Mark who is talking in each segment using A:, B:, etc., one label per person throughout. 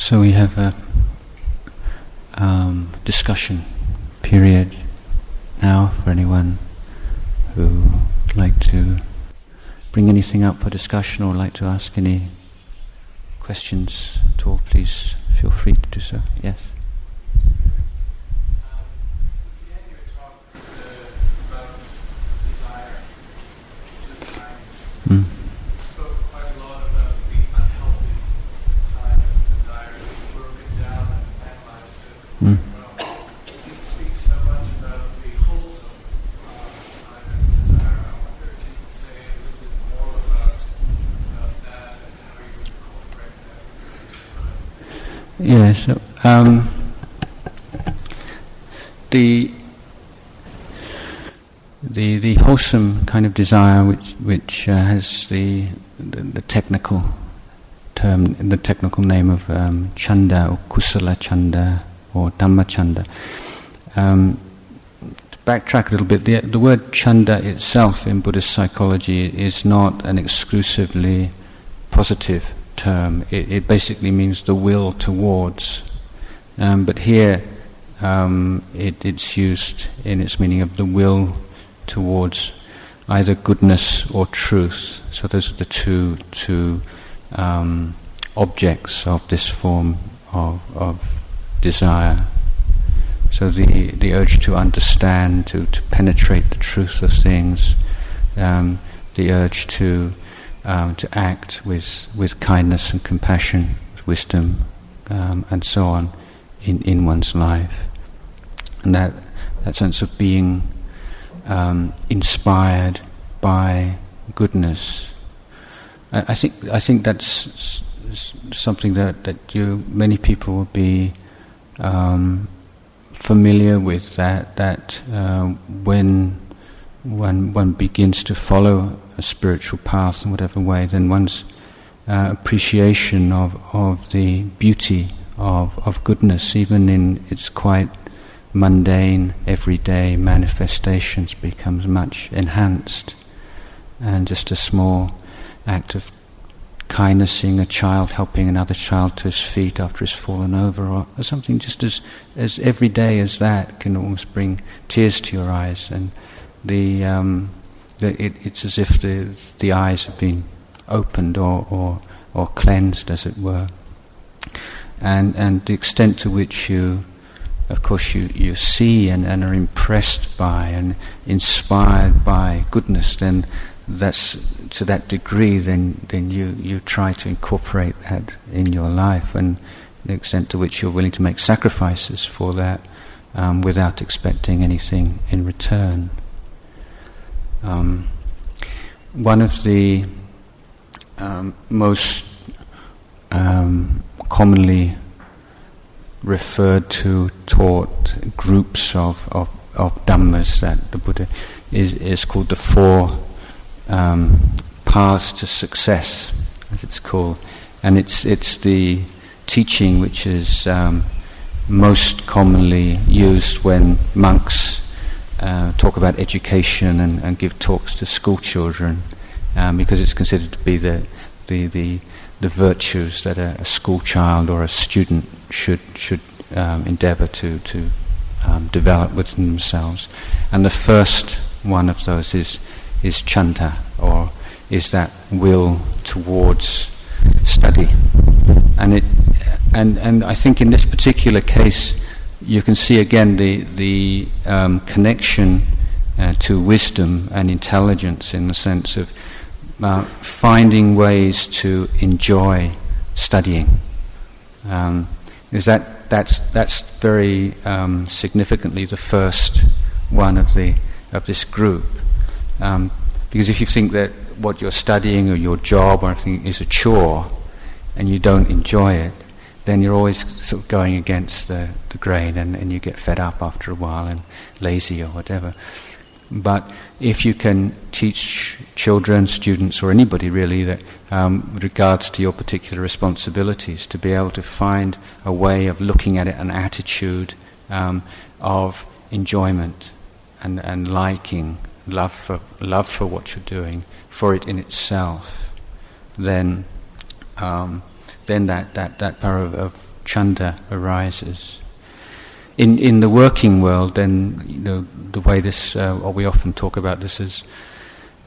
A: So we have a discussion period now for anyone who would like to bring anything up for discussion or like to ask any questions at all, please feel free to do so. Yes?
B: Began your talk about desire to the minds. You spoke quite a lot about the unhealthy side of desire. You broke it down and analyzed it well. You didn't speak so much about the wholesome side of desire. I wonder if you could say a little bit more about that and how you would incorporate that.
A: Yeah, so the wholesome kind of desire, which has the technical term, the technical name of chanda or kusala chanda or dhamma chanda. To backtrack a little bit, the word chanda itself in Buddhist psychology is not an exclusively positive term. It basically means the will towards, but here it's used in its meaning of the will towards either goodness or truth. So those are the two objects of this form of desire. So the urge to understand, to penetrate the truth of things, the urge to act with kindness and compassion, with wisdom, and so on in one's life, and that sense of being inspired by goodness. I think that's something that many people will be familiar with. That when one begins to follow a spiritual path in whatever way, then one's appreciation of the beauty of goodness, even in its quite mundane, everyday manifestations, becomes much enhanced. And just a small act of kindness, seeing a child helping another child to his feet after he's fallen over, or something just as everyday as that, can almost bring tears to your eyes, and it's as if the eyes have been opened or cleansed, as it were. And the extent to which you see and are impressed by and inspired by goodness, then that's to that degree, then you try to incorporate that in your life, and the extent to which you're willing to make sacrifices for that without expecting anything in return. One of the most commonly referred to, taught groups of dhammas that the Buddha is called the four paths to success, as it's called, and it's the teaching which is most commonly used when monks talk about education and give talks to school children, because it's considered to be the virtues that a school child or a student should endeavour to develop within themselves. And the first one of those is chanda, or is that will towards study. And I think in this particular case you can see again the connection to wisdom and intelligence, in the sense of finding ways to enjoy studying. Is that's very significantly the first one of this group, because if you think that what you're studying or your job or anything is a chore and you don't enjoy it, then you're always sort of going against the grain, and you get fed up after a while and lazy or whatever. But if you can teach children, students, or anybody really, that with regards to your particular responsibilities, to be able to find a way of looking at it, an attitude of enjoyment and liking, love for what you're doing, for it in itself, then that power of chanda arises. In the working world, then the way this, or we often talk about this as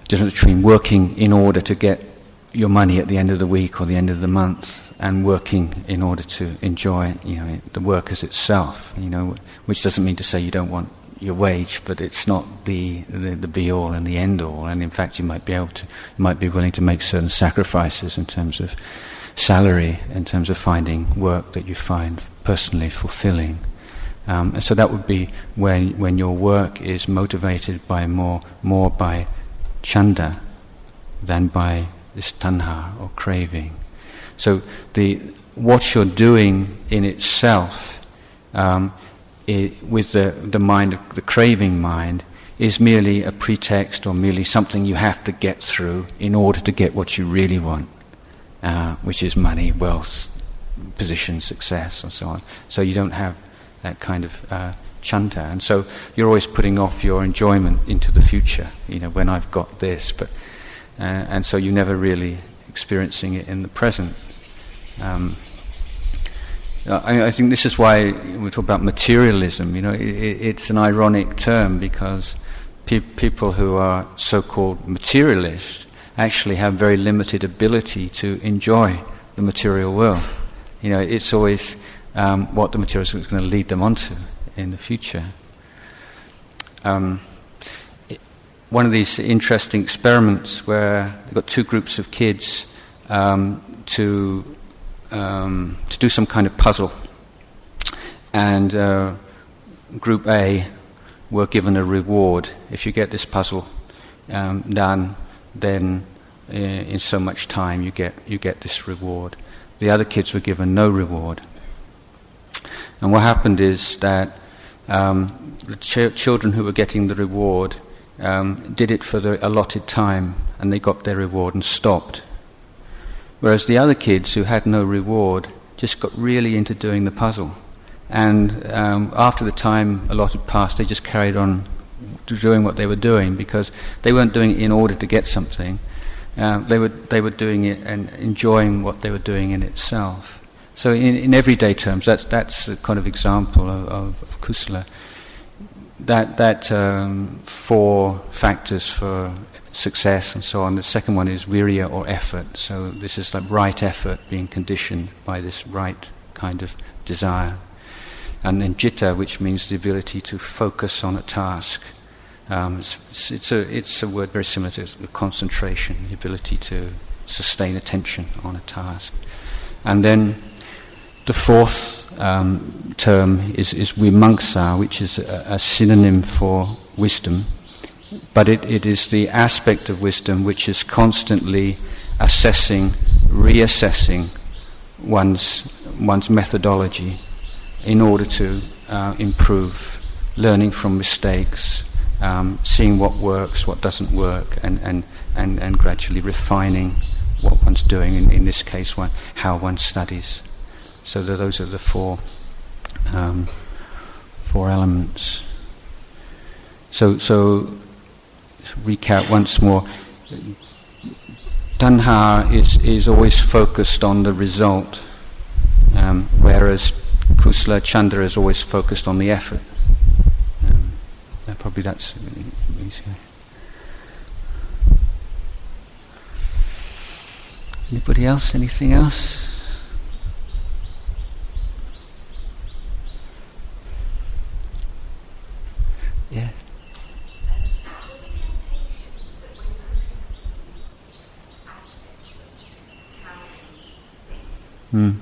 A: difference between working in order to get your money at the end of the week or the end of the month, and working in order to enjoy, the work as itself. Which doesn't mean to say you don't want your wage, but it's not the be all and the end all. And in fact, you might be willing to make certain sacrifices in terms of salary, in terms of finding work that you find personally fulfilling. And so that would be when your work is motivated by more by chanda than by this tanha or craving. So what you're doing in itself, with the mind, the craving mind, is merely a pretext or merely something you have to get through in order to get what you really want, which is money, wealth, position, success, and so on. So you don't have that kind of chanta, and so you're always putting off your enjoyment into the future. When I've got this, and so you're never really experiencing it in the present. I think this is why we talk about materialism. It's an ironic term because people who are so-called materialists actually have very limited ability to enjoy the material world. It's always what the materialism is going to lead them onto in the future. One of these interesting experiments where they've got two groups of kids to do some kind of puzzle, and Group A were given a reward. If you get this puzzle done, then in so much time you get this reward. The other kids were given no reward. And what happened is that the children who were getting the reward did it for the allotted time, and they got their reward and stopped. Whereas the other kids who had no reward just got really into doing the puzzle. And after the time allotted passed, they just carried on doing what they were doing, because they weren't doing it in order to get something. They were doing it and enjoying what they were doing in itself. So in everyday terms, that's a kind of example of kusala. That 4 factors for success and so on. The second one is virya, or effort. So this is like right effort being conditioned by this right kind of desire. And then citta, which means the ability to focus on a task. It's a word very similar to concentration, the ability to sustain attention on a task. And then the 4th term is vimamsa, which is a synonym for wisdom. But it is the aspect of wisdom which is constantly assessing, reassessing one's methodology in order to improve, learning from mistakes, seeing what works, what doesn't work, and gradually refining what one's doing. In this case, how one studies. So those are the 4 elements. So recap once more. Tanha is always focused on the result, whereas kusala chanda is always focused on the effort. Probably that's easier. Anybody else? Anything else? Yeah. Mm.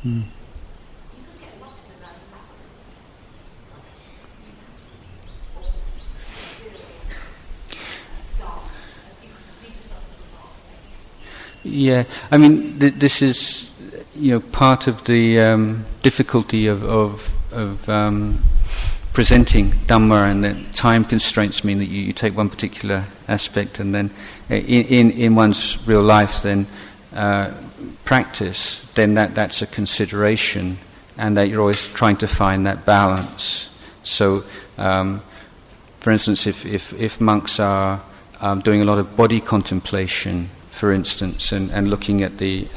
A: Mm. Yeah, I mean, this is, part of the difficulty of presenting Dhamma, and the time constraints mean that you take one particular aspect, and then in one's real life, then practice, then that's a consideration, and that you're always trying to find that balance. So For instance, if monks are doing a lot of body contemplation, for instance, and looking at the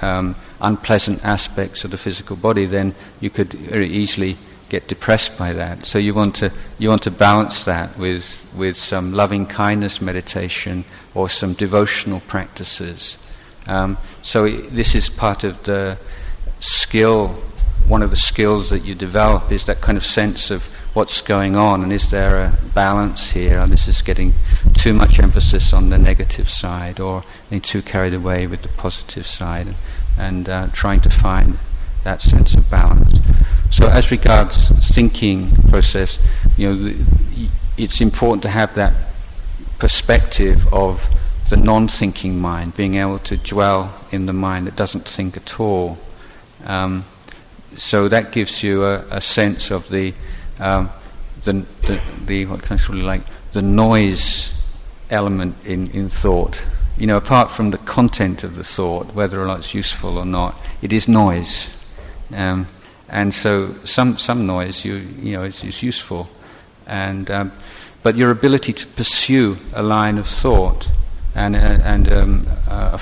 A: unpleasant aspects of the physical body, then you could very easily get depressed by that. So you want to balance that with some loving kindness meditation or some devotional practices. So this is part of the skill. One of the skills that you develop is that kind of sense of what's going on, and is there a balance here? And this is getting too much emphasis on the negative side, or getting too carried away with the positive side, and trying to find that sense of balance. So, as regards thinking process, it's important to have that perspective of the non-thinking mind, being able to dwell in the mind that doesn't think at all. So that gives you a sense of the what can I sort of like the noise element in thought. Apart from the content of the thought, whether or not it's useful or not, it is noise. And so some noise is useful, but your ability to pursue a line of thought and a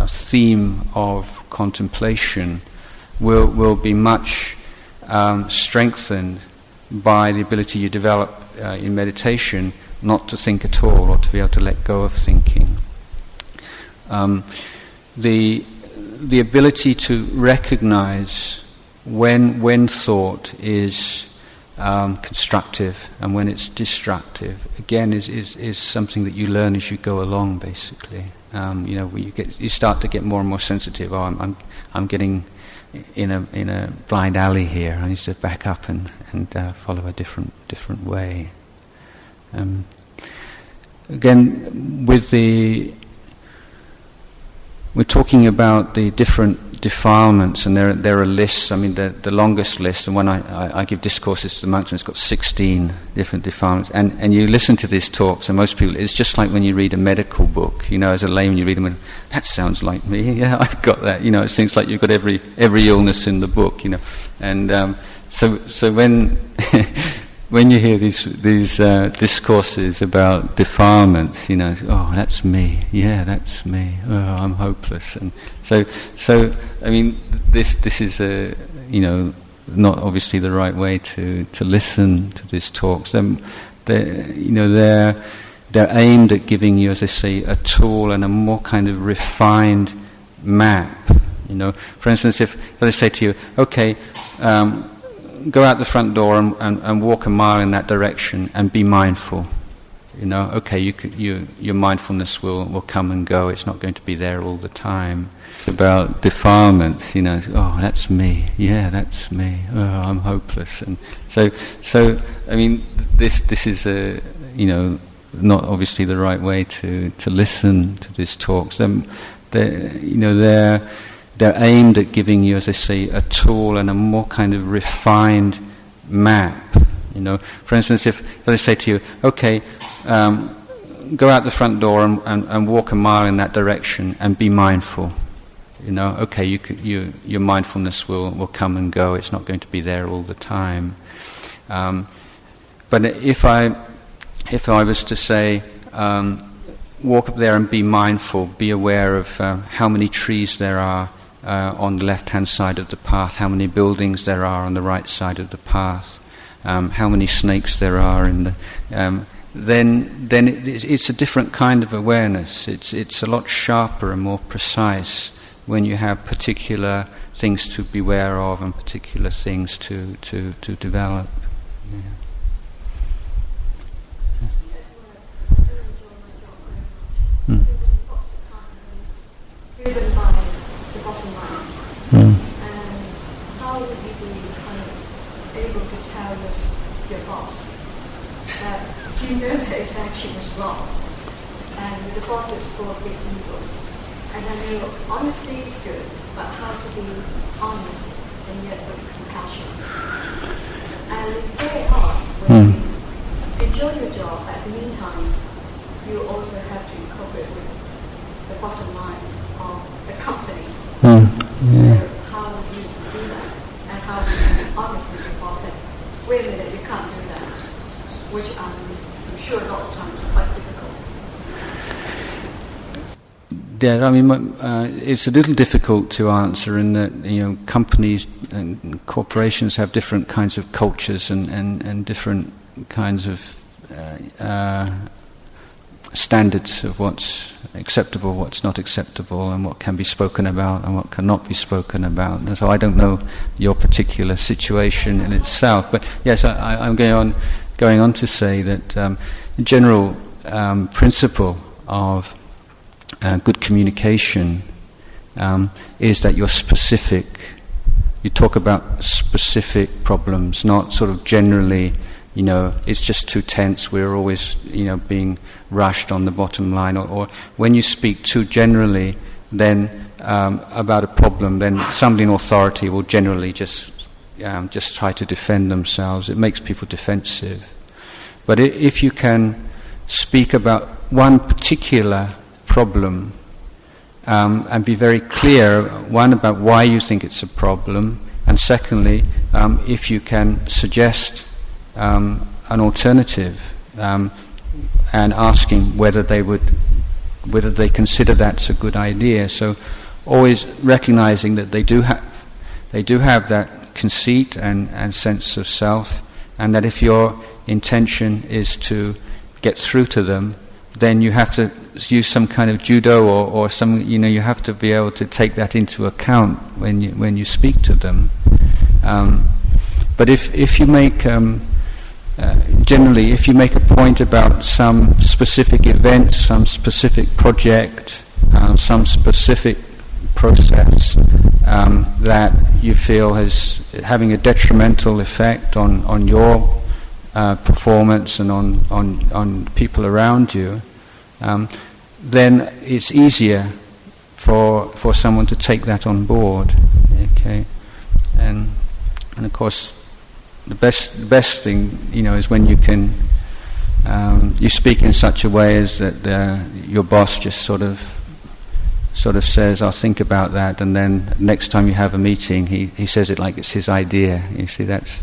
A: theme of contemplation will be much strengthened by the ability you develop in meditation not to think at all, or to be able to let go of thinking. The ability to recognize when thought is constructive and when it's destructive, again, is something that you learn as you go along. Basically, you start to get more and more sensitive. I'm getting in a blind alley here. I need to back up and follow a different way. Again, we're talking about the different defilements, and there are lists. I mean, the longest list, and when I give discourses to the monks, and it's got 16 different defilements. And you listen to these talks, and most people, it's just like when you read a medical book. As a layman, you read them, and that sounds like me. Yeah, I've got that. It seems like you've got every illness in the book. And so when when you hear these discourses about defilements, oh, that's me. Yeah, that's me. Oh, I'm hopeless. And so I mean, this is not obviously the right way to listen to these talks. They're aimed at giving you, as I say, a tool and a more kind of refined map. For instance, if I say to you, okay, go out the front door and walk a mile in that direction and be mindful. Okay, your mindfulness will come and go. It's not going to be there all the time. It's about defilements. Oh, that's me. Yeah, that's me. Oh, I'm hopeless. And so I mean, this is not obviously the right way to listen to these talks. They're aimed at giving you, as I say, a tool and a more kind of refined map. For instance, if I say to you, okay, go out the front door and walk a mile in that direction and be mindful. Okay, your mindfulness will come and go. It's not going to be there all the time. But if I was to say, walk up there and be mindful, be aware of how many trees there are on the left-hand side of the path, how many buildings there are on the right side of the path, how many snakes there are in the... then it's a different kind of awareness. It's a lot sharper and more precise when you have particular things to beware of and particular things to develop. Yeah.
C: Driven by the bottom line. How would you be able to tell your boss that you know that it actually was wrong, and the boss is full of big evil, and I know honesty is good, but how to be honest and yet with compassion. And it's very hard when you enjoy your job. At the meantime, you also have to incorporate with the bottom line of the company.
A: Yeah.
C: So how do you do that? And how do you be honest with your boss that, wait a minute, you can't do that, which I'm sure a lot of times it's quite difficult.
A: Yeah, I mean, it's a little difficult to answer in that, companies and corporations have different kinds of cultures and different kinds of standards of what's acceptable, what's not acceptable, and what can be spoken about and what cannot be spoken about. And so I don't know your particular situation in itself, but yes, I'm going on to say that the general principle of good communication is that you're specific. You talk about specific problems, not sort of generally. It's just too tense. We're always, being rushed on the bottom line. Or when you speak too generally, then about a problem, then somebody in authority will generally just try to defend themselves. It makes people defensive. But if you can speak about one particular problem and be very clear, one about why you think it's a problem, and secondly, if you can suggest an alternative, and asking whether they consider that's a good idea. So always recognizing that they do have that conceit and sense of self, and that if your intention is to get through to them, then you have to use some kind of judo or some, you have to be able to take that into account when you speak to them. But if you make generally, if you make a point about some specific event, some specific project, some specific process that you feel is having a detrimental effect on your performance and on people around you, then it's easier for someone to take that on board. Okay, and of course, the best thing, is when you can you speak in such a way as that your boss just sort of says, "I'll think about that," and then next time you have a meeting, he says it like it's his idea. You see, that's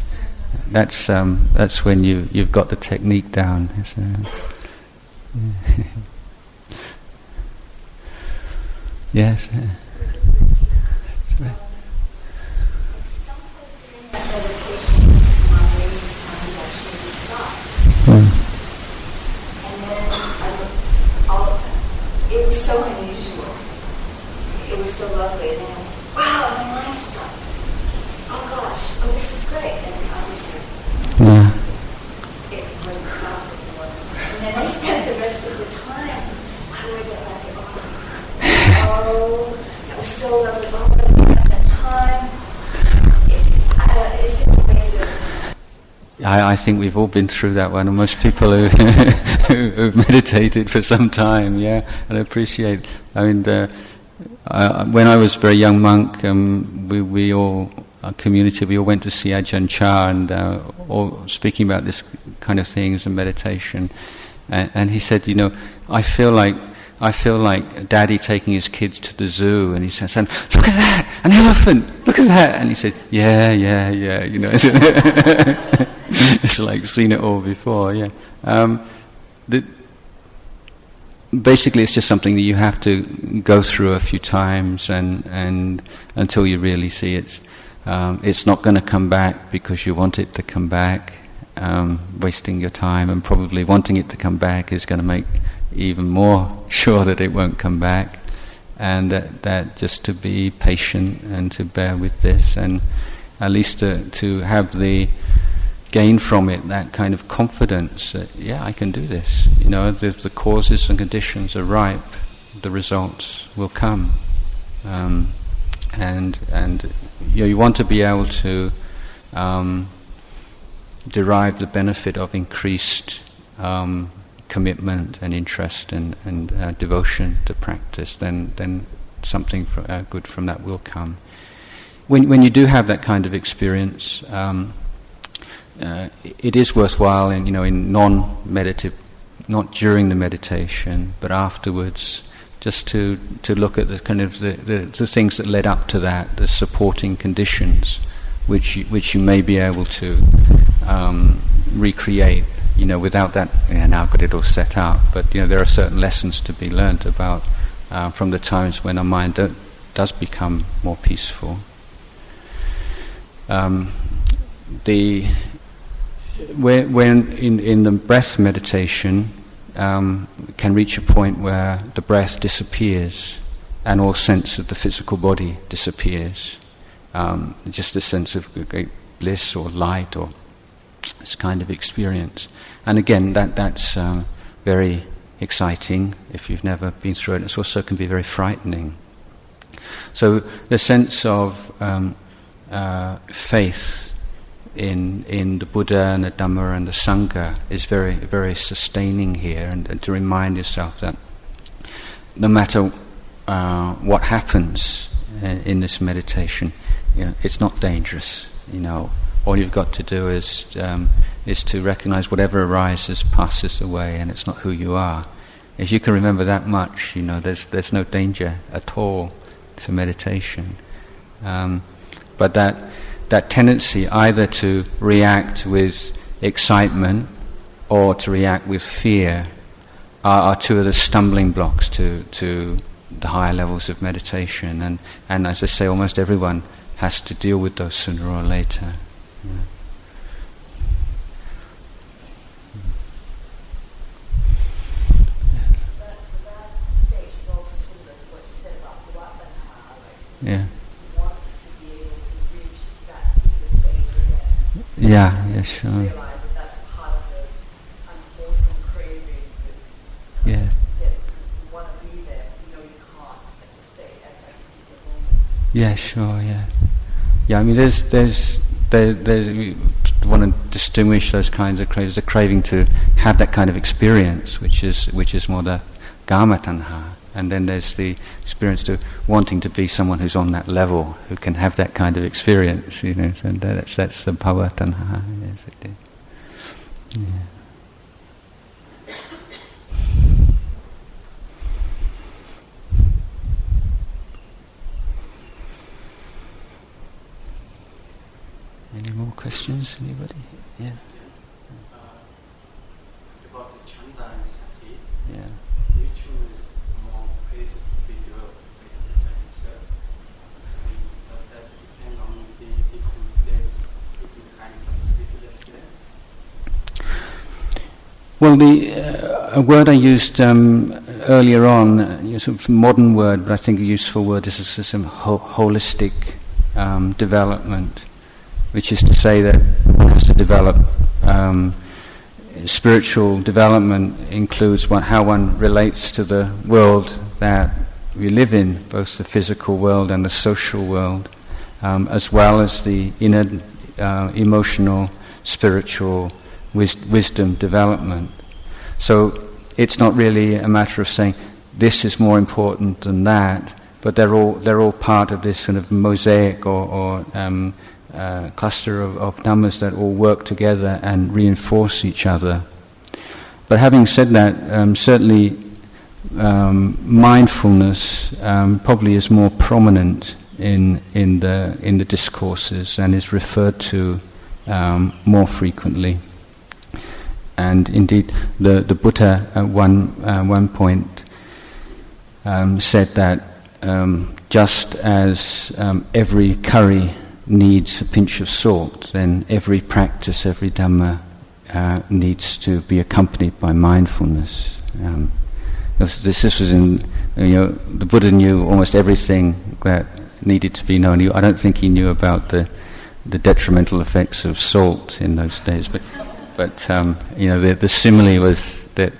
A: when you've got the technique down. So, yes.
C: And then it was so unusual. It was so lovely. And then, wow, my mind stopped. Oh gosh, this is great. And obviously, it wasn't stopped anymore. And then I spent the rest of the time, how do I get back at that was so lovely. Oh, at that time. Is it a way to...
A: I think we've all been through that one, and most people who've meditated for some time, and I appreciate. I mean, when I was a very young monk, we all, our community, we all went to see Ajahn and all speaking about this kind of things and meditation, and he said, I feel like Daddy taking his kids to the zoo, and he said, "Look at that, an elephant! Look at that!" And he said, "Yeah." It's like seen it all before. Basically, it's just something that you have to go through a few times, and until you really see it's not going to come back because you want it to come back. Wasting your time, and probably wanting it to come back is going to make even more sure that it won't come back, and that just to be patient and to bear with this, and at least to have gain from it that kind of confidence that I can do this. If the causes and conditions are ripe, the results will come, and you want to be able to derive the benefit of increased commitment and interest and devotion to practice, then something good from that will come. When you do have that kind of experience, it is worthwhile in non-meditative, not during the meditation, but afterwards, just to look at the kind of the things that led up to that, the supporting conditions, which you may be able to recreate without that, now I've got it all set out. But there are certain lessons to be learned about from the times when our mind does become more peaceful. When in the breath meditation, can reach a point where the breath disappears and all sense of the physical body disappears. Just a sense of great bliss or light or this kind of experience. And again, that's very exciting if you've never been through it. It also can be very frightening. So the sense of faith in the Buddha and the Dhamma and the Sangha is very, very sustaining here, and to remind yourself that no matter what happens in this meditation, it's not dangerous. All you've got to do is to recognize whatever arises passes away, and it's not who you are. If you can remember that much, there's no danger at all to meditation. But that tendency either to react with excitement or to react with fear are two of the stumbling blocks to the higher levels of meditation. And as I say, almost everyone has to deal with those sooner or later.
C: That stage is also similar to what you said about Dhamma,
A: Yeah.
C: You want to be able to reach that deeper stage again.
A: Yeah, sure.
C: Realize that that's part of the unwholesome craving.
A: Yeah.
C: That you want to be there, you can't stay at that particular moment.
A: Yeah, sure, yeah. Yeah, I mean, there's we want to distinguish those kinds of cravings. The craving to have that kind of experience, which is more the Gama Tanha, and then there's the experience to wanting to be someone who's on that level, who can have that kind of experience. So that's the Bhava Tanha. Yes, it is. Yeah. Any more questions? Anybody? Yeah.
B: About the chanda and sati.
A: Yeah.
B: Which one is more praised to be developed by the Buddha himself? Does that depend on the different levels, different kinds of spiritual experience?
A: Well, a word I used earlier on, sort of modern word, but I think a useful word is some holistic development, which is to say that one has to develop spiritual development includes how one relates to the world that we live in, both the physical world and the social world, as well as the inner emotional, spiritual wisdom development. So it's not really a matter of saying this is more important than that, but they're all part of this sort of mosaic or cluster of dhammas that all work together and reinforce each other. But having said that, certainly mindfulness probably is more prominent in the discourses and is referred to more frequently. And indeed, the Buddha at one point said that just as every curry needs a pinch of salt, then every practice, every Dhamma needs to be accompanied by mindfulness. This was in, the Buddha knew almost everything that needed to be known. I don't think he knew about the detrimental effects of salt in those days, but the simile was that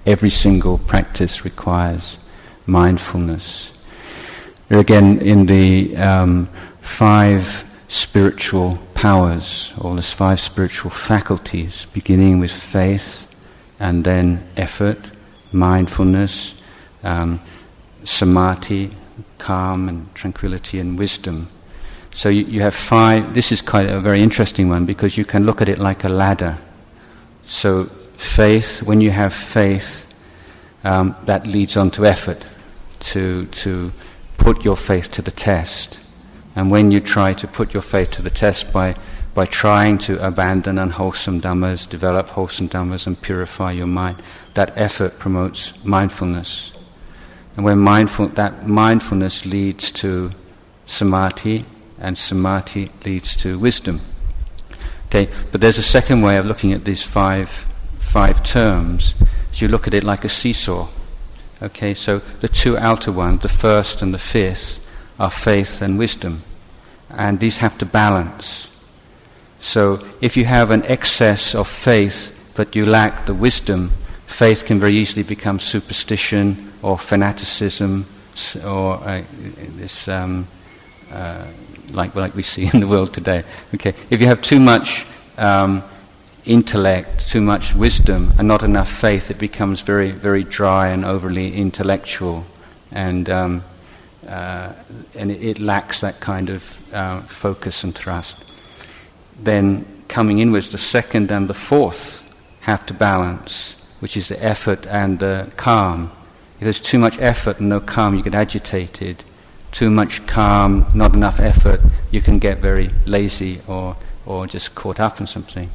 A: every single practice requires mindfulness. Again, in the 5 spiritual powers, or the 5 spiritual faculties, beginning with faith, and then effort, mindfulness, samadhi, calm and tranquility, and wisdom. So you have 5. This is quite a very interesting one because you can look at it like a ladder. So faith, when you have faith, that leads on to effort, to put your faith to the test. And when you try to put your faith to the test by by trying to abandon unwholesome dhammas, develop wholesome dhammas and purify your mind. That effort promotes mindfulness. And when that mindfulness leads to samadhi, and samadhi leads to wisdom. Okay, but there's a second way of looking at these five terms. So you look at it like a seesaw. Okay, so the two outer ones, the first and the fifth, are faith and wisdom. And these have to balance. So if you have an excess of faith but you lack the wisdom, faith can very easily become superstition or fanaticism or this like we see in the world today. Okay, if you have too much intellect, too much wisdom, and not enough faith, it becomes very, very dry and overly intellectual, and it lacks that kind of focus and thrust. Then coming inwards, the second and the fourth have to balance, which is the effort and the calm. If there's too much effort and no calm, you get agitated. Too much calm, not enough effort, you can get very lazy or just caught up in something.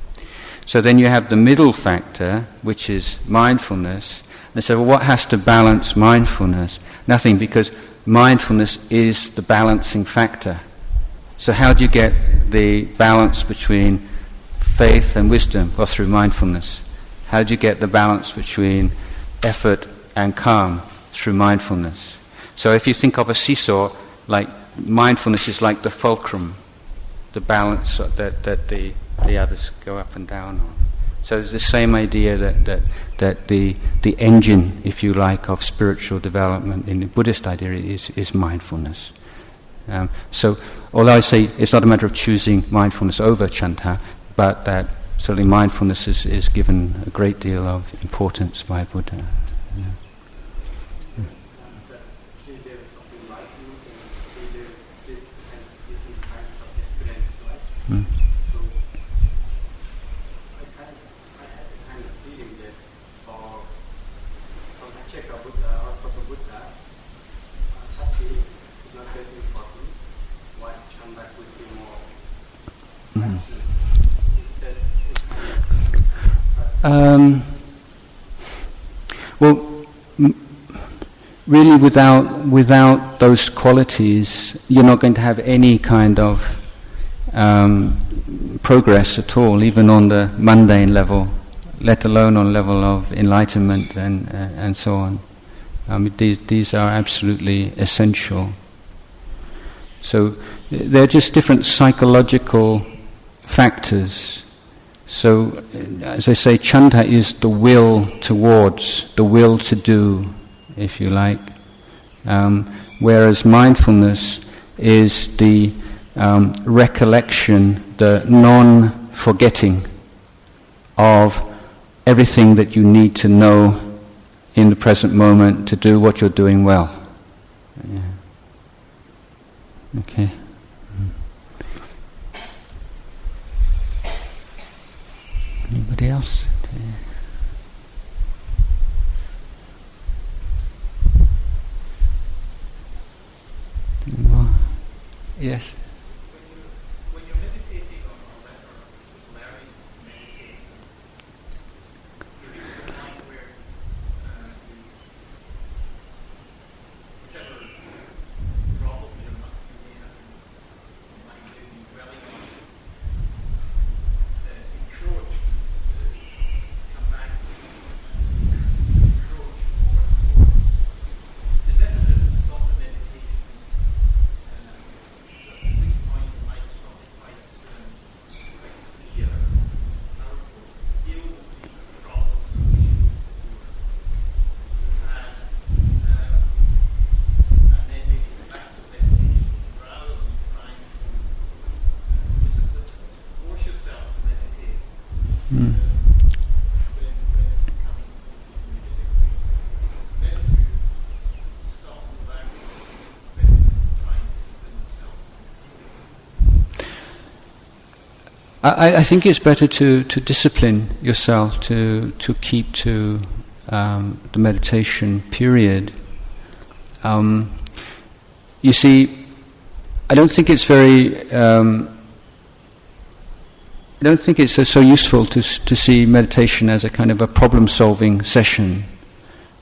A: So then you have the middle factor, which is mindfulness. They say, well, what has to balance mindfulness? Nothing, because mindfulness is the balancing factor. So how do you get the balance between faith and wisdom? Well, through mindfulness. How do you get the balance between effort and calm? Through mindfulness. So if you think of a seesaw, like mindfulness is like the fulcrum, the balance that the others go up and down on. So it's the same idea that the engine, if you like, of spiritual development in the Buddhist idea is mindfulness. So although I say it's not a matter of choosing mindfulness over chanta, but that certainly mindfulness is given a great deal of importance by Buddha. Yeah. Mm.
D: So I had the kind of feeling that for Ajahn Buddha or for the Buddha, sati is not very important. What chanda would be more.
A: Well, really, without those qualities, you're not going to have any kind of progress at all, even on the mundane level, let alone on level of enlightenment and so on. These are absolutely essential. So they're just different psychological factors. So, as I say, chanda is the will towards, the will to do, if you like, whereas mindfulness is the recollection, the non-forgetting of everything that you need to know in the present moment to do what you're doing well. Yeah. Okay. Anybody else? Any more? Yes.
B: When you're meditating on letter, learning to meditate, you reach the point where whichever problem you may have in mind been dwelling on, encroach, come back, encroach more and more. The best is to stop the meditation. At which point you might stop quite clear, powerful, deal with the problems and issues that you have. And then maybe go back to meditation rather than trying to discipline, force yourself to meditate when it's becoming increasingly difficult. It's better to stop and go back. It's better to try and discipline yourself.
A: I think it's better to discipline yourself to keep to the meditation period. You see, I don't think it's very I don't think it's so useful to see meditation as a kind of a problem-solving session,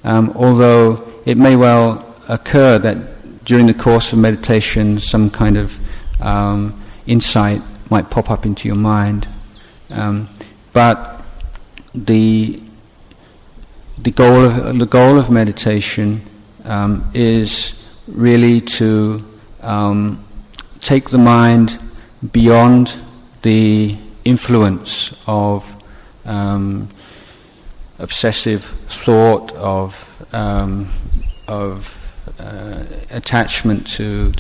A: although it may well occur that during the course of meditation some kind of insight might pop up into your mind, but the goal of meditation is really to take the mind beyond the influence of obsessive thought, of attachment to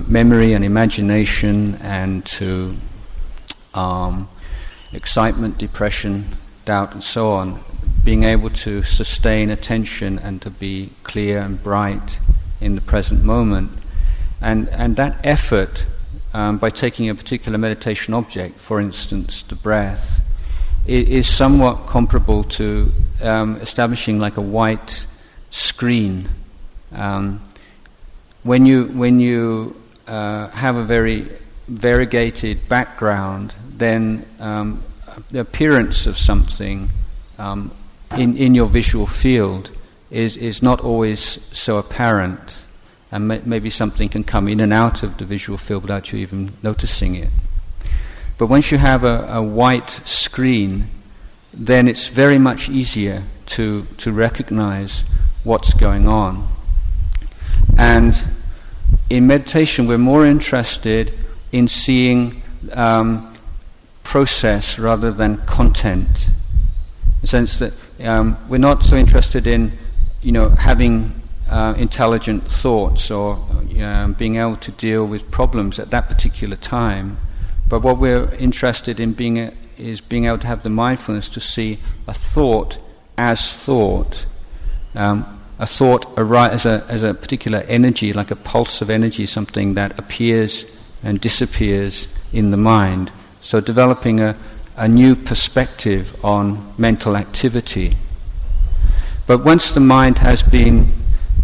A: memory and imagination, and to excitement, depression, doubt, and so on. Being able to sustain attention and to be clear and bright in the present moment, and that effort, by taking a particular meditation object, for instance the breath, is somewhat comparable to establishing like a white screen. When you have a very variegated background, then the appearance of something in your visual field is not always so apparent, and maybe something can come in and out of the visual field without you even noticing it. But once you have a white screen, then it's very much easier to recognize what's going on. And in meditation we're more interested in seeing process rather than content. In the sense that we're not so interested in, having intelligent thoughts or being able to deal with problems at that particular time. But what we're interested in is being able to have the mindfulness to see a thought as thought, a thought as a particular energy, like a pulse of energy, something that appears and disappears in the mind. So developing a new perspective on mental activity. But once the mind has been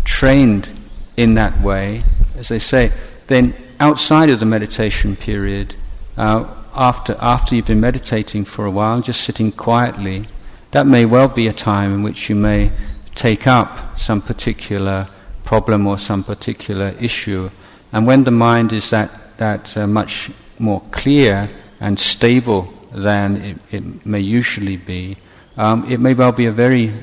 A: trained in that way, as they say, then outside of the meditation period, after you've been meditating for a while, just sitting quietly, that may well be a time in which you may take up some particular problem or some particular issue. And when the mind is that much more clear and stable than it may usually be, it may well be a very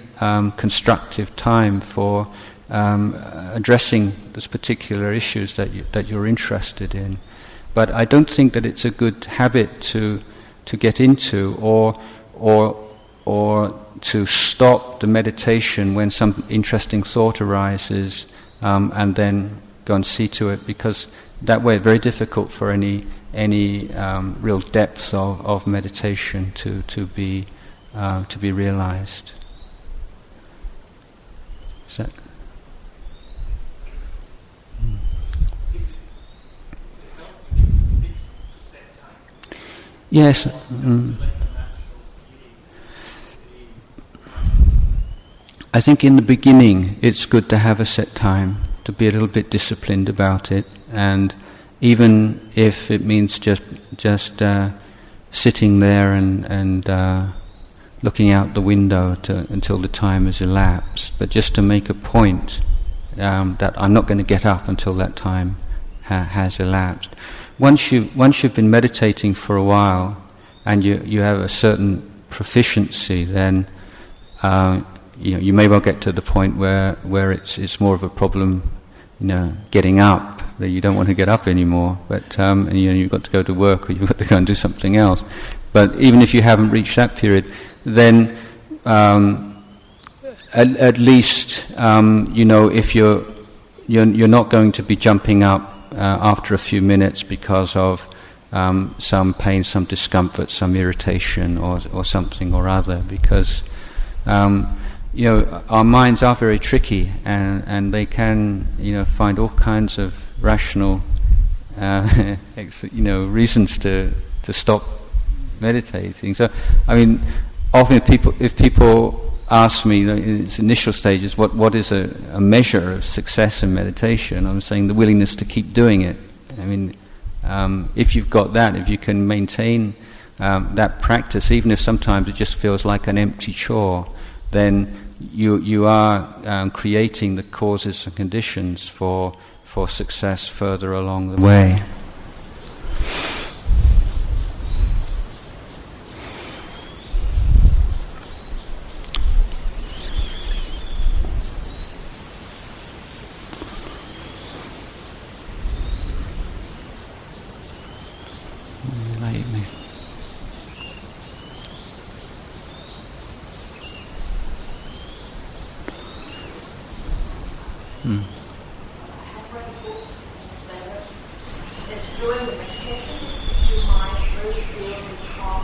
A: constructive time for addressing those particular issues that you're interested in. But I don't think that it's a good habit to get into, or to stop the meditation when some interesting thought arises and then go and see to it, because that way it's very difficult for any real depth of meditation to be realized. Is that? Yes. I think in the beginning it's good to have a set time, to be a little bit disciplined about it, and even if it means just sitting there and looking out the window until the time has elapsed, but just to make a point that I'm not going to get up until that time has elapsed. Once you've been meditating for a while and you have a certain proficiency, then you may well get to the point where it's more of a problem, getting up, that you don't want to get up anymore, but you've got to go to work or you've got to go and do something else. But even if you haven't reached that period, then at least if you're not going to be jumping up after a few minutes because of some pain, some discomfort, some irritation or something or other, because our minds are very tricky, and they can find all kinds of rational reasons to stop meditating. So I mean, often if people ask me in its initial stages what is a measure of success in meditation, I'm saying the willingness to keep doing it. I mean, if you've got that, if you can maintain that practice, even if sometimes it just feels like an empty chore, then you are creating the causes and conditions for success further along the way.
C: During the meditation, your mind very still and calm,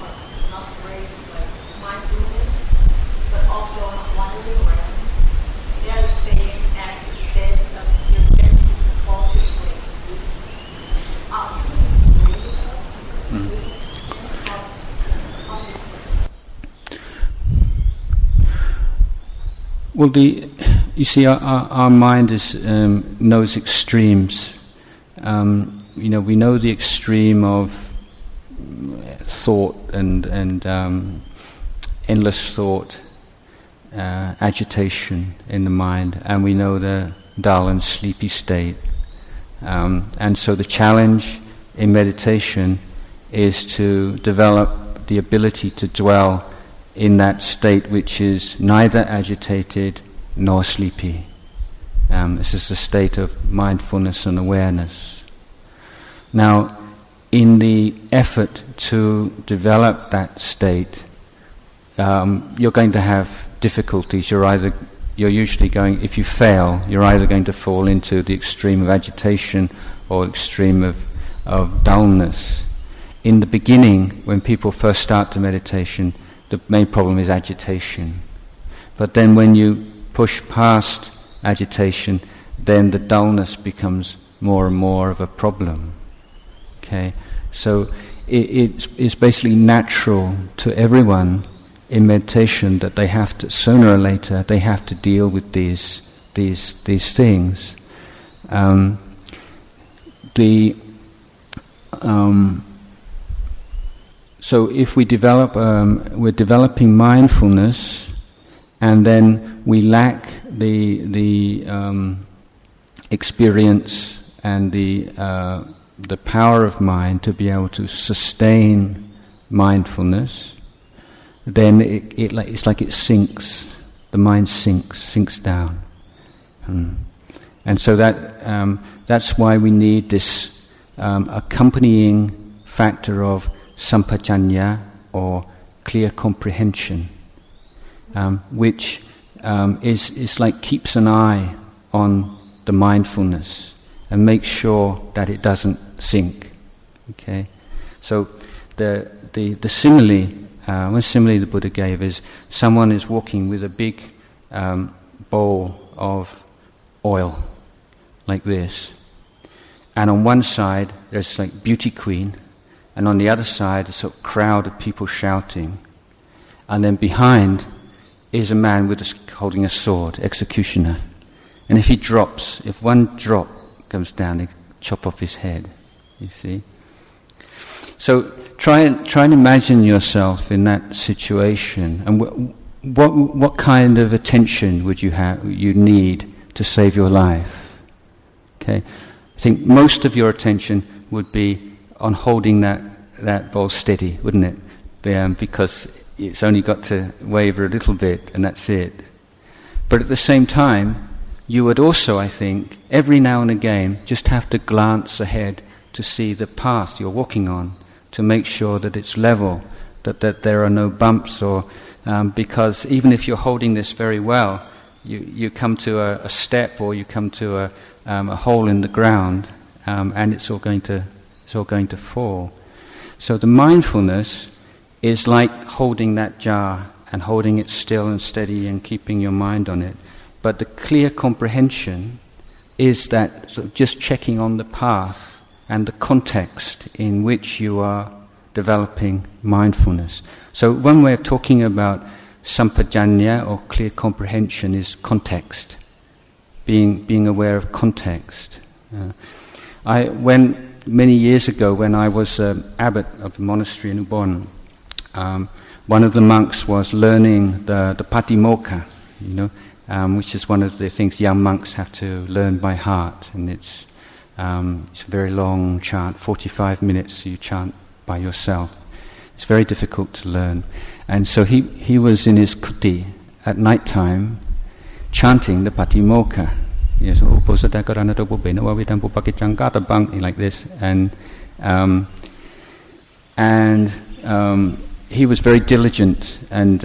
C: not great like mindfulness, but also not wandering around. They are the same as the state of your getting to fall to sleep.
A: Well, you see, our mind knows extremes. We know the extreme of thought and endless thought, agitation in the mind, and we know the dull and sleepy state. And so the challenge in meditation is to develop the ability to dwell in that state which is neither agitated nor sleepy. This is the state of mindfulness and awareness. Now, in the effort to develop that state, you're going to have difficulties. You're usually going, if you fail, you're either going to fall into the extreme of agitation or extreme of dullness. In the beginning, when people first start to meditation, the main problem is agitation. But then when you push past agitation, then the dullness becomes more and more of a problem. Okay, so it's basically natural to everyone in meditation that they have to, sooner or later, they have to deal with these things. So if we develop, we're developing mindfulness, and then we lack the experience and the power of mind to be able to sustain mindfulness, then it's like it sinks. The mind sinks down, and so that's why we need this accompanying factor of sampajanya, or clear comprehension, which is like keeps an eye on the mindfulness and makes sure that it doesn't sink. Okay, so the simile, one simile the Buddha gave is someone is walking with a big bowl of oil like this, and on one side there's like beauty queen, and on the other side a sort of crowd of people shouting, and then behind is a man holding a sword, executioner, and if one drop comes down, they chop off his head. You see. So try and imagine yourself in that situation, and what kind of attention would you need to save your life? Okay, I think most of your attention would be on holding that bowl steady, wouldn't it? Because it's only got to waver a little bit, and that's it. But at the same time, you would also, I think, every now and again just have to glance ahead to see the path you're walking on, to make sure that it's level, that there are no bumps, or because even if you're holding this very well, you come to a step, or you come to a hole in the ground, and it's all going to fall. So the mindfulness is like holding that jar and holding it still and steady and keeping your mind on it. But the clear comprehension is that sort of just checking on the path and the context in which you are developing mindfulness. So one way of talking about sampajanya, or clear comprehension, is context, being aware of context. Many years ago, when I was abbot of the monastery in Ubon, one of the monks was learning the Patimokkha, which is one of the things young monks have to learn by heart, and it's a very long chant, 45 minutes you chant by yourself. It's very difficult to learn. And so he was in his kuti at night time chanting the Patimokkha. Like this. And he was very diligent and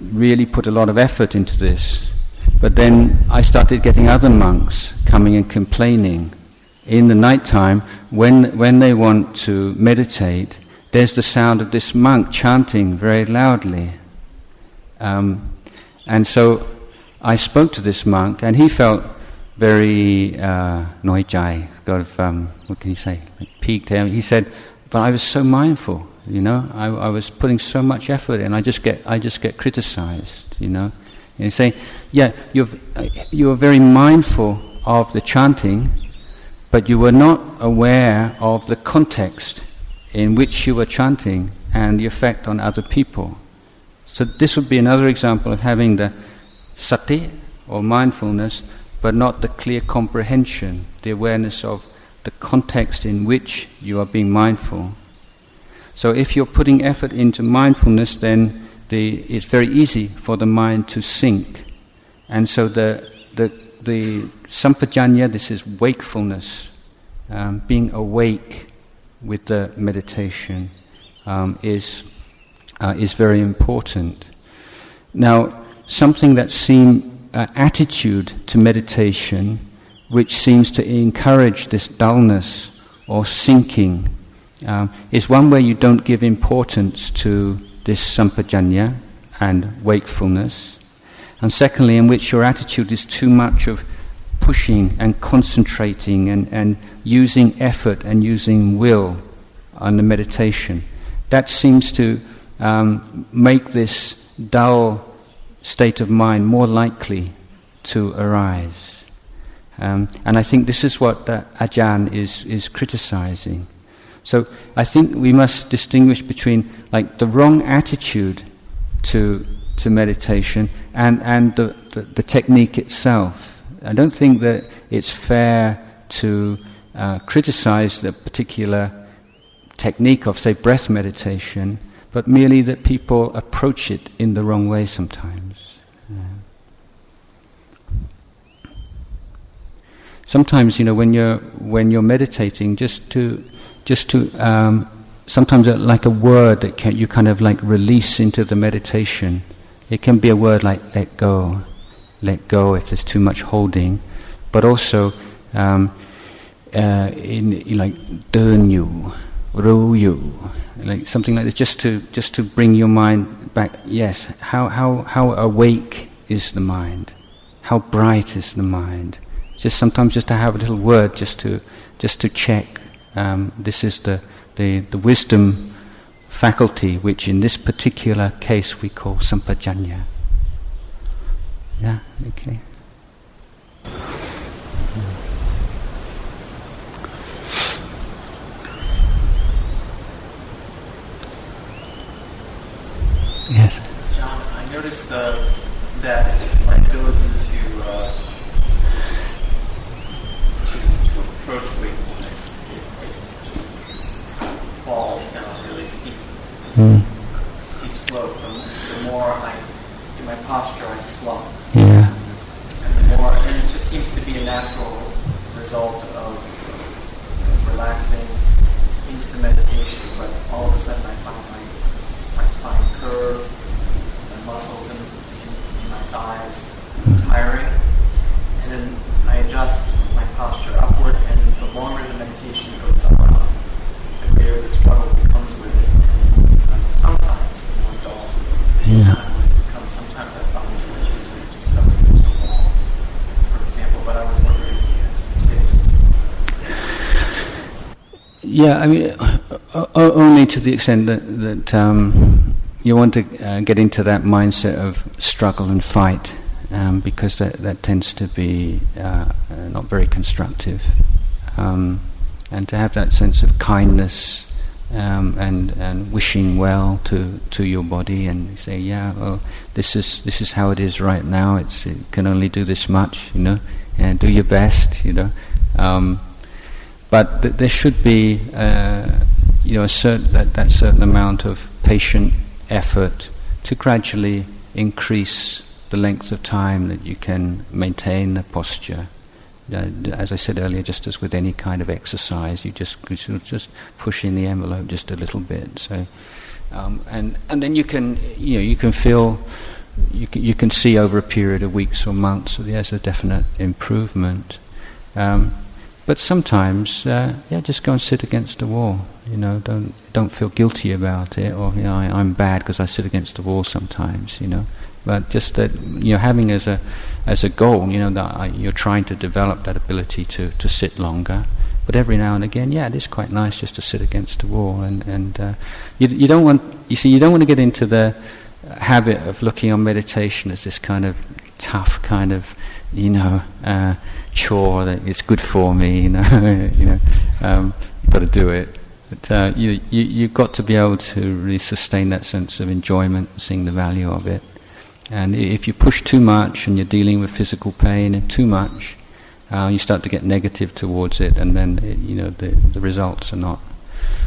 A: really put a lot of effort into this. But then I started getting other monks coming and complaining. In the night time, when they want to meditate, there's the sound of this monk chanting very loudly. And so I spoke to this monk, and he felt very noijai, what can you say, piqued him. He said, but I was so mindful, I was putting so much effort in, I just get criticized, And he's saying, yeah, you were very mindful of the chanting, but you were not aware of the context in which you were chanting and the effect on other people. So this would be another example of having the sati, or mindfulness, but not the clear comprehension, the awareness of the context in which you are being mindful. So if you're putting effort into mindfulness, then it's very easy for the mind to sink. And so the sampajanya, this is wakefulness, being awake with the meditation, is very important. Now, something that seems attitude to meditation, which seems to encourage this dullness or sinking, is one where you don't give importance to this sampajanya and wakefulness, and secondly, in which your attitude is too much of pushing and concentrating and using effort and using will on the meditation. That seems to make this dull state of mind more likely to arise. And I think this is what Ajahn is criticizing. So I think we must distinguish between the wrong attitude to meditation and the technique itself. I don't think that it's fair to criticize the particular technique of, say, breath meditation, but merely that people approach it in the wrong way sometimes. Sometimes, when you're meditating, just to sometimes like a word that you kind of release into the meditation. It can be a word like let go if there's too much holding, but also in dern you, ru you, something like this, just to bring your mind back. Yes, how awake is the mind? How bright is the mind? Sometimes to have a little word, just to check. This is the wisdom faculty, which in this particular case we call sampajanya. Yeah, okay. Yes.
E: John, I noticed that my ability to approach wakefulness just falls down really steep slope. The more in my posture I slump.
A: Yeah.
E: And it just seems to be a natural result of relaxing into the meditation, but all of a sudden I find my spine curve, my muscles in my thighs tiring, and then I adjust my posture upward, and the longer the meditation goes on, the greater the struggle becomes with it, and sometimes the more dull it becomes. Sometimes I find it's much easier to step against the wall, for example, but I was wondering if you had some tips.
A: Yeah, I mean, only to the extent that you want to get into that mindset of struggle and fight, because that tends to be not very constructive. And to have that sense of kindness and wishing well to your body, and you say, yeah, well, this is how it is right now. It can only do this much, and do your best, But there should be, that certain amount of patient effort to gradually increase the length of time that you can maintain the posture. As I said earlier, just as with any kind of exercise, you just pushing the envelope just a little bit. So, and then you can feel, you can see over a period of weeks or months that there's a definite improvement. But sometimes, just go and sit against a wall. Don't feel guilty about it, or I'm bad because I sit against the wall sometimes. But just that, having as a goal, that you're trying to develop that ability to sit longer. But every now and again, it is quite nice just to sit against the wall, and you don't want to get into the habit of looking on meditation as this kind of tough kind of chore that it's good for me, got to do it. But you've got to be able to really sustain that sense of enjoyment, seeing the value of it. And if you push too much and you're dealing with physical pain and too much, you start to get negative towards it, and then the results are not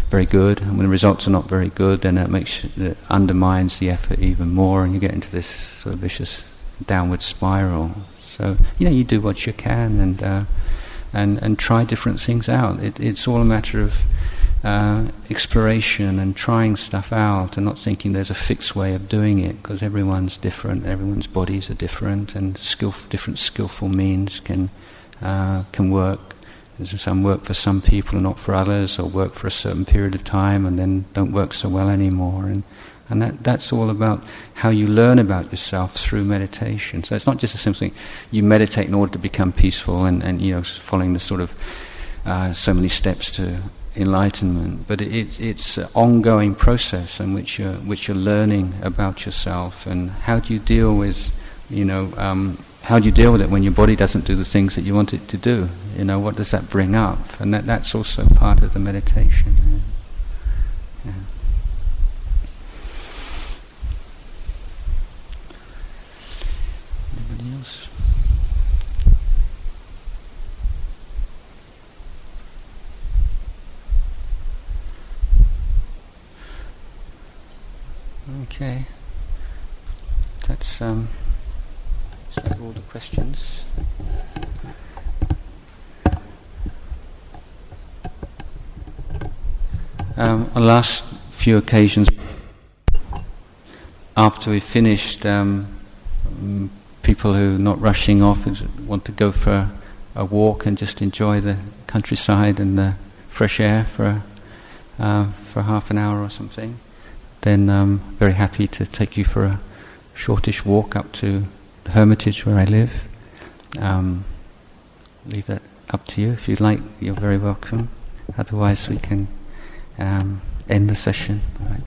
A: very good. And when the results are not very good, then it undermines the effort even more, and you get into this sort of vicious downward spiral. So you do what you can, and try different things out. It's all a matter of exploration and trying stuff out, and not thinking there's a fixed way of doing it, because everyone's different, everyone's bodies are different, and different skillful means can work. Some work for some people and not for others, or work for a certain period of time and then don't work so well anymore. And that's all about how you learn about yourself through meditation. So it's not just a simple thing, you meditate in order to become peaceful and following the sort of so many steps to enlightenment, but it's an ongoing process in which you're learning about yourself, and how do you deal with it when your body doesn't do the things that you want it to do. What does that bring up? And that's also part of the meditation. Yeah. Anybody else? Okay, that's all the questions. On the last few occasions, after we finished, people who are not rushing off want to go for a walk and just enjoy the countryside and the fresh air for half an hour or something, then I'm very happy to take you for a shortish walk up to the hermitage where I live. Leave that up to you. If you'd like, you're very welcome. Otherwise we can end the session. All right.